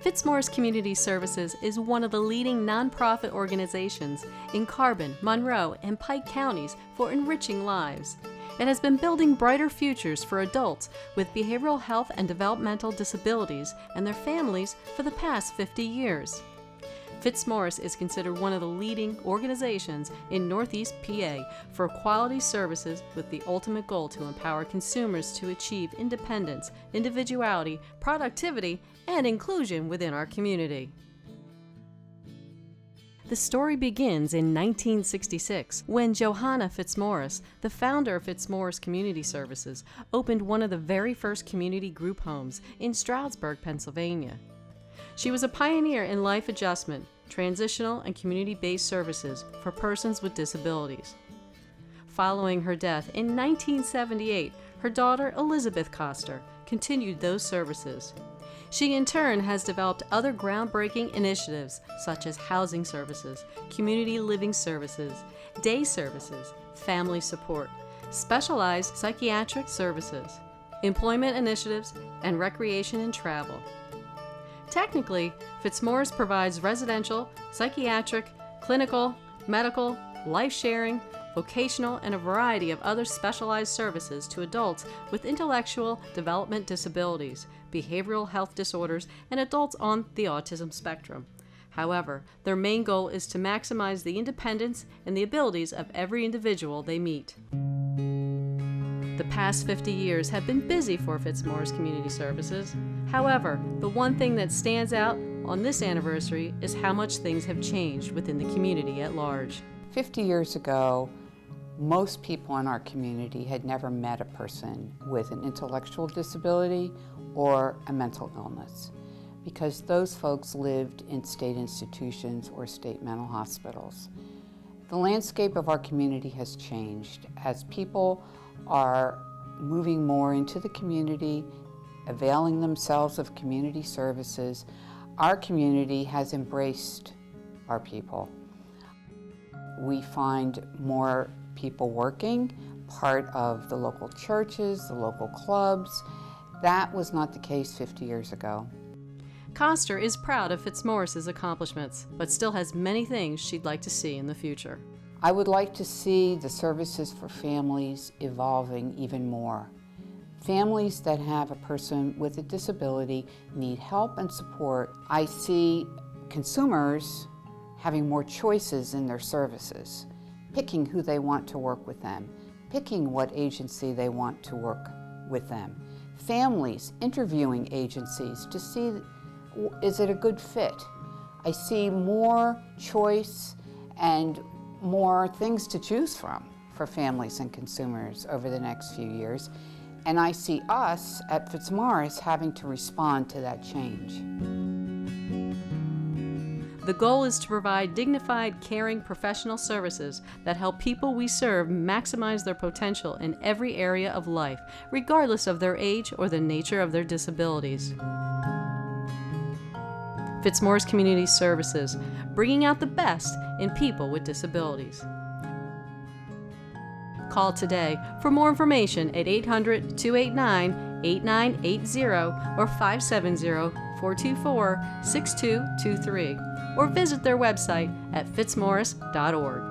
Fitzmaurice Community Services is one of the leading nonprofit organizations in Carbon, Monroe, and Pike counties for enriching lives. It has been building brighter futures for adults with behavioral health and developmental disabilities and their families for the past 50 years. Fitzmaurice is considered one of the leading organizations in Northeast PA for quality services with the ultimate goal to empower consumers to achieve independence, individuality, productivity, and inclusion within our community. The story begins in 1966 when Johanna Fitzmaurice, the founder of Fitzmaurice Community Services, opened one of the very first community group homes in Stroudsburg, Pennsylvania. She was a pioneer in life adjustment, transitional and community-based services for persons with disabilities. Following her death in 1978, her daughter Elizabeth Coster continued those services. She in turn has developed other groundbreaking initiatives such as housing services, community living services, day services, family support, specialized psychiatric services, employment initiatives, and recreation and travel. Technically, Fitzmaurice provides residential, psychiatric, clinical, medical, life-sharing, vocational, and a variety of other specialized services to adults with intellectual development disabilities, behavioral health disorders, and adults on the autism spectrum. However, their main goal is to maximize the independence and the abilities of every individual they meet. The past 50 years have been busy for Fitzmaurice Community Services. However, the one thing that stands out on this anniversary is how much things have changed within the community at large. 50 years ago, most people in our community had never met a person with an intellectual disability or a mental illness, because those folks lived in state institutions or state mental hospitals. The landscape of our community has changed as people are moving more into the community, availing themselves of community services. Our community has embraced our people. We find more people working, part of the local churches, the local clubs. That was not the case 50 years ago. Coster is proud of Fitzmaurice's accomplishments, but still has many things she'd like to see in the future. I would like to see the services for families evolving even more. Families that have a person with a disability need help and support. I see consumers having more choices in their services, picking who they want to work with them, picking what agency they want to work with them. Families interviewing agencies to see, is it a good fit? I see more choice and more things to choose from for families and consumers over the next few years. And I see us at Fitzmaurice having to respond to that change. The goal is to provide dignified, caring, professional services that help people we serve maximize their potential in every area of life, regardless of their age or the nature of their disabilities. Fitzmaurice Community Services, bringing out the best in people with disabilities. Call today for more information at 800-289-8980 or 570-424-6223, or visit their website at fitzmaurice.org.